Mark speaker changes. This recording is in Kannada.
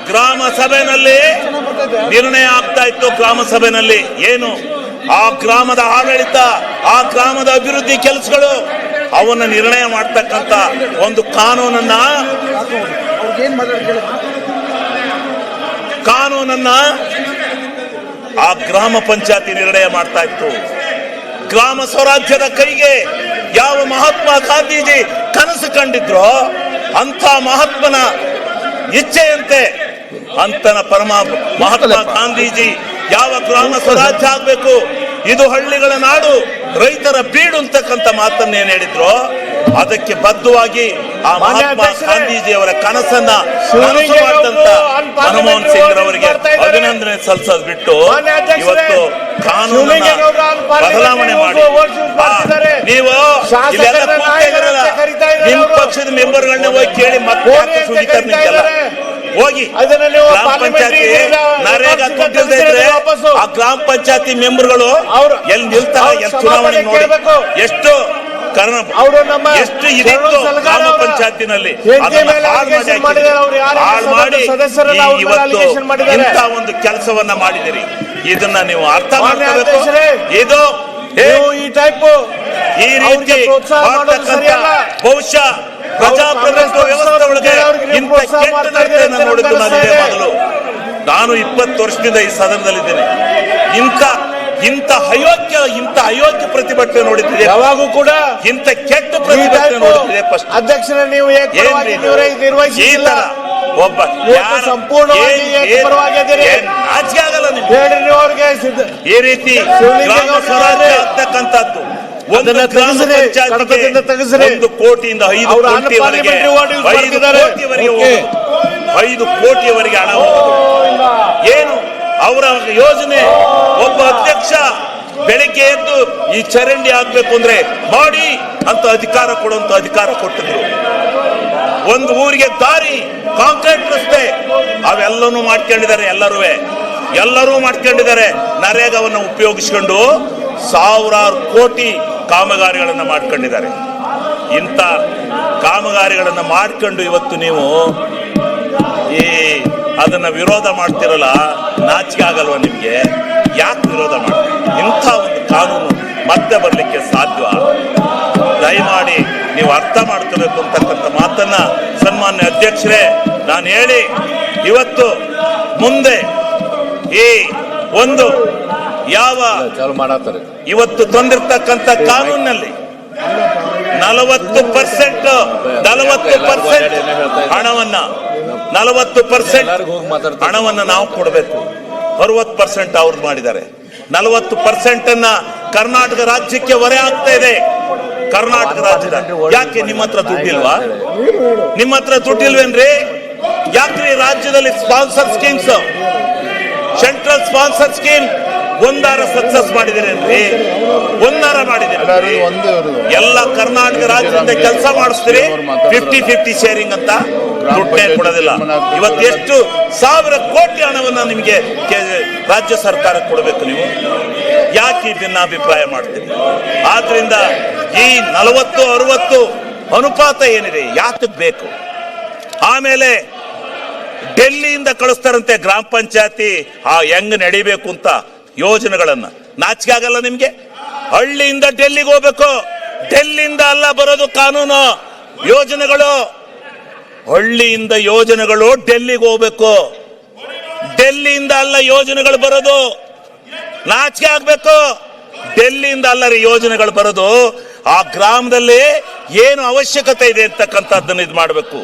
Speaker 1: ಗ್ರಾಮ ಸಭೆಯಲ್ಲಿ ನಿರ್ಣಯ ಆಗ್ತಾ ಇತ್ತು. ಗ್ರಾಮ ಸಭೆಯಲ್ಲಿ ಏನು ಆ ಗ್ರಾಮದ ಆಡಳಿತ, ಆ ಗ್ರಾಮದ ಅಭಿವೃದ್ಧಿ ಕೆಲಸಗಳು ಅವನ್ನ ನಿರ್ಣಯ ಮಾಡ್ತಕ್ಕಂತ ಒಂದು ಕಾನೂನನ್ನ ಆ ಗ್ರಾಮ ಪಂಚಾಯತಿ ನಿರ್ಣಯ ಮಾಡ್ತಾ ಇತ್ತು. ಗ್ರಾಮ ಸ್ವರಾಜ್ಯದ ಕೈಗೆ ಯಾವ ಮಹಾತ್ಮ ಗಾಂಧೀಜಿ ಕನಸು ಕಂಡಿದ್ರು ಅಂತ ಮಹಾತ್ಮನ ಇಚ್ಛೆಯಂತೆ ಅಂತನ ಮಹಾತ್ಮ ಗಾಂಧೀಜಿ ಯಾವ ಗ್ರಾಮ ಸ್ವರಾಜ್ಯ ಆಗ್ಬೇಕು, ಇದು ಹಳ್ಳಿಗಳ ನಾಡು, ರೈತರ ಬೀಡು ಅಂತಕ್ಕಂಥ ಮಾತನ್ನ ಏನ್ ಹೇಳಿದ್ರು, ಅದಕ್ಕೆ ಬದ್ಧವಾಗಿ ಆ ಮಹಾತ್ಮ ಗಾಂಧೀಜಿಯವರ ಕನಸನ್ನ ನನಸು ಮಾಡಿದಂತ ಮನಮೋಹನ್ ಸಿಂಗ್ ಅವರಿಗೆ ಅಭಿನಂದನೆ ಸಲ್ಲಿಸೋದು ಬಿಟ್ಟು ಇವತ್ತು ಕಾನೂನನ್ನ ಬದಲಾವಣೆ ಮಾಡಿ ನೀವು ಇಲ್ಲೆಲ್ಲ ಕೂತಿರಲ್ಲ, ನಿಮ್ ಪಕ್ಷದ ಮೆಂಬರ್ಗಳನ್ನ ಹೋಗಿ ಕೇಳಿ ಮತ್ತೆ ಸುನೀತಾ ನಿಮ್ಗೆಲ್ಲ ಹೋಗಿ ಗ್ರಾಮ ಪಂಚಾಯತಿ ನರೇಗಾ ದುಡ್ಡಿಲ್ದೇ ಇದ್ರೆ ಆ ಗ್ರಾಮ ಪಂಚಾಯತಿ ಮೆಂಬರ್ಗಳು ಎಲ್ಲಿ ನಿಲ್ತಾರೆ, ಚುನಾವಣೆ ನೋಡಿ ಎಷ್ಟು ಎಷ್ಟು ಇದಿತ್ತು ಗ್ರಾಮ ಪಂಚಾಯತಿನಲ್ಲಿ ಹಾಳು ಮಾಡಿ ಇವತ್ತು ಇಂಥ ಒಂದು ಕೆಲಸವನ್ನ ಮಾಡಿದಿರಿ. ಇದನ್ನ ನೀವು ಅರ್ಥ ಮಾಡ್ಕೋಬೇಕು. ಇದು ಈ ರೀತಿ ಬಹುಶಃ ಪ್ರಜಾಪ್ರಭುತ್ವ ವ್ಯವಸ್ಥೆ ಒಳಗೆ ಇಂಥ ಕೆಟ್ಟ ನಡತೆಯನ್ನು ನೋಡಿದ್ದು ನಾನಿದೆ ಮೊದಲು. ನಾನು 20 ವರ್ಷದಿಂದ ಈ ಸದನದಲ್ಲಿದ್ದೇನೆ. ಇಂಥ ಅಯೋಗ್ಯ ಪ್ರತಿಭಟನೆ ನೋಡಿದ್ದೆ ಯಾವಾಗೂ ಕೂಡ, ಇಂಥ ಕೆಟ್ಟ ಪ್ರತಿಭಟನೆ ನೋಡಿದ್ದೆ ಫಸ್ಟ್.
Speaker 2: ಅಧ್ಯಕ್ಷರ ನೀವು
Speaker 1: ಒಬ್ಬ
Speaker 2: ಸಂಪೂರ್ಣವಾಗಿ
Speaker 1: ನಾಚಿಕೆ ಆಗಲ್ಲ ನಿಮ್ಗೆ ಈ ರೀತಿ ಗ್ರಾಮ ಸ್ವರಾಜ್ಯ ಆಗ್ತಕ್ಕಂಥದ್ದು. ಒಂದು ಗ್ರಾಮ ಪಂಚಾಯತ್ಗೆ 1 ಕೋಟಿಯಿಂದ 5 ಕೋಟಿಯವರೆಗೆ ಹಣ ಏನು ಅವರ ಯೋಜನೆ. ಒಬ್ಬ ಅಧ್ಯಕ್ಷ ಬೆಳಿಗ್ಗೆ ಎದ್ದು ಈ ಚರಂಡಿ ಆಗ್ಬೇಕು ಅಂದ್ರೆ ಮಾಡಿ ಅಂತ ಅಧಿಕಾರ ಕೊಡುವಂತ ಅಧಿಕಾರ ಕೊಟ್ಟಿದ್ರು. ಒಂದು ಊರಿಗೆ ದಾರಿ, ಕಾಂಕ್ರೀಟ್ ರಸ್ತೆ ಅವೆಲ್ಲನೂ ಮಾಡ್ಕೊಂಡಿದ್ದಾರೆ. ಎಲ್ಲರೂ ಮಾಡ್ಕೊಂಡಿದ್ದಾರೆ. ನರೇಗಾವನ್ನು ಉಪಯೋಗಿಸಿಕೊಂಡು ಸಾವಿರಾರು ಕೋಟಿ ಕಾಮಗಾರಿಗಳನ್ನು ಮಾಡ್ಕೊಂಡಿದ್ದಾರೆ. ಇಂಥ ಕಾಮಗಾರಿಗಳನ್ನು ಮಾಡ್ಕೊಂಡು ಇವತ್ತು ನೀವು ಅದನ್ನ ವಿರೋಧ ಮಾಡ್ತಿರಲ್ಲ, ನಾಚಿಕೆ ಆಗಲ್ವ ನಿಮ್ಗೆ? ಯಾಕೆ ವಿರೋಧ ಮಾಡ್ತೀರಿ? ಇಂಥ ಒಂದು ಕಾನೂನು ಮತ್ತೆ ಬರಲಿಕ್ಕೆ ಸಾಧ್ಯ? ದಯಮಾಡಿ ನೀವು ಅರ್ಥ ಮಾಡ್ಕೋಬೇಕು ಅಂತಕ್ಕಂಥ ಮಾತನ್ನ ಸನ್ಮಾನ್ಯ ಅಧ್ಯಕ್ಷರೇ ನಾನು ಹೇಳಿ, ಇವತ್ತು ಮುಂದೆ ಈ ಒಂದು ಇವತ್ತು ತಂದಿರ್ತಕ್ಕಂಥ ಕಾನೂನಿನಲ್ಲಿ 40% ಹಣವನ್ನ ನಾವು ಕೊಡಬೇಕು. 60% ಅವ್ರು ಮಾಡಿದ್ದಾರೆ. 40% ಅನ್ನ ಕರ್ನಾಟಕ ರಾಜ್ಯಕ್ಕೆ ಹೊರೆ ಆಗ್ತಾ ಇದೆ. ಕರ್ನಾಟಕ ರಾಜ್ಯದ ಯಾಕೆ ನಿಮ್ಮ ಹತ್ರ ದುಡ್ಡಿಲ್ವಾ? ನಿಮ್ಮ ಹತ್ರ ದುಡ್ಡಿಲ್ವೇನ್ರಿ? ಯಾಕ್ರಿ ರಾಜ್ಯದಲ್ಲಿ sponsor schemes, central sponsor scheme ಒಂದಾರ ಸಕ್ಸಸ್ ಮಾಡಿದಿರೇನ್ರಿ? ಒಂದಾರ ಮಾಡಿದಿರಿ? ಎಲ್ಲ ಕರ್ನಾಟಕ ರಾಜ್ಯದಿಂದ ಕೆಲಸ ಮಾಡಿಸ್ತೀರಿ, 50-50 ಶೇರಿಂಗ್ ಅಂತ ದುಡ್ಡೇ ಕೊಡೋದಿಲ್ಲ. ಇವತ್ತು ಎಷ್ಟು ಸಾವಿರ ಕೋಟಿ ಹಣವನ್ನ ನಿಮಗೆ ರಾಜ್ಯ ಸರ್ಕಾರ ಕೊಡಬೇಕು. ನೀವು ಯಾಕೆ ಭಿನ್ನಾಭಿಪ್ರಾಯ ಮಾಡ್ತೀರಿ? ಆದ್ರಿಂದ ಈ 40-60 ಅನುಪಾತ ಏನಿದೆ ಯಾತಕ್ ಬೇಕು? ಆಮೇಲೆ ಡೆಲ್ಲಿಯಿಂದ ಕಳಿಸ್ತಾರಂತೆ ಗ್ರಾಮ ಪಂಚಾಯತಿ ಹೆಂಗ್ ನಡಿಬೇಕು ಅಂತ ಯೋಜನೆಗಳನ್ನ. ನಾಚಿಕೆ ಆಗಲ್ಲ ನಿಮ್ಗೆ? ಹಳ್ಳಿಯಿಂದ ಡೆಲ್ಲಿಗೆ ಹೋಗ್ಬೇಕು. ಡೆಲ್ಲಿಯಿಂದ ಅಲ್ಲ ಬರೋದು ಕಾನೂನು, ಯೋಜನೆಗಳು. ಹಳ್ಳಿಯಿಂದ ಯೋಜನೆಗಳು ಡೆಲ್ಲಿಗೆ ಹೋಗ್ಬೇಕು. ಡೆಲ್ಲಿಯಿಂದ ಅಲ್ಲ ಯೋಜನೆಗಳು ಬರೋದು. ನಾಚಿಕೆ ಆಗ್ಬೇಕು. ಡೆಲ್ಲಿಯಿಂದ ಅಲ್ಲ ರೀ ಯೋಜನೆಗಳು ಬರೋದು. ಆ ಗ್ರಾಮದಲ್ಲಿ ಏನು ಅವಶ್ಯಕತೆ ಇದೆ ಅಂತಕ್ಕಂಥದ್ದನ್ನು ಇದು ಮಾಡಬೇಕು.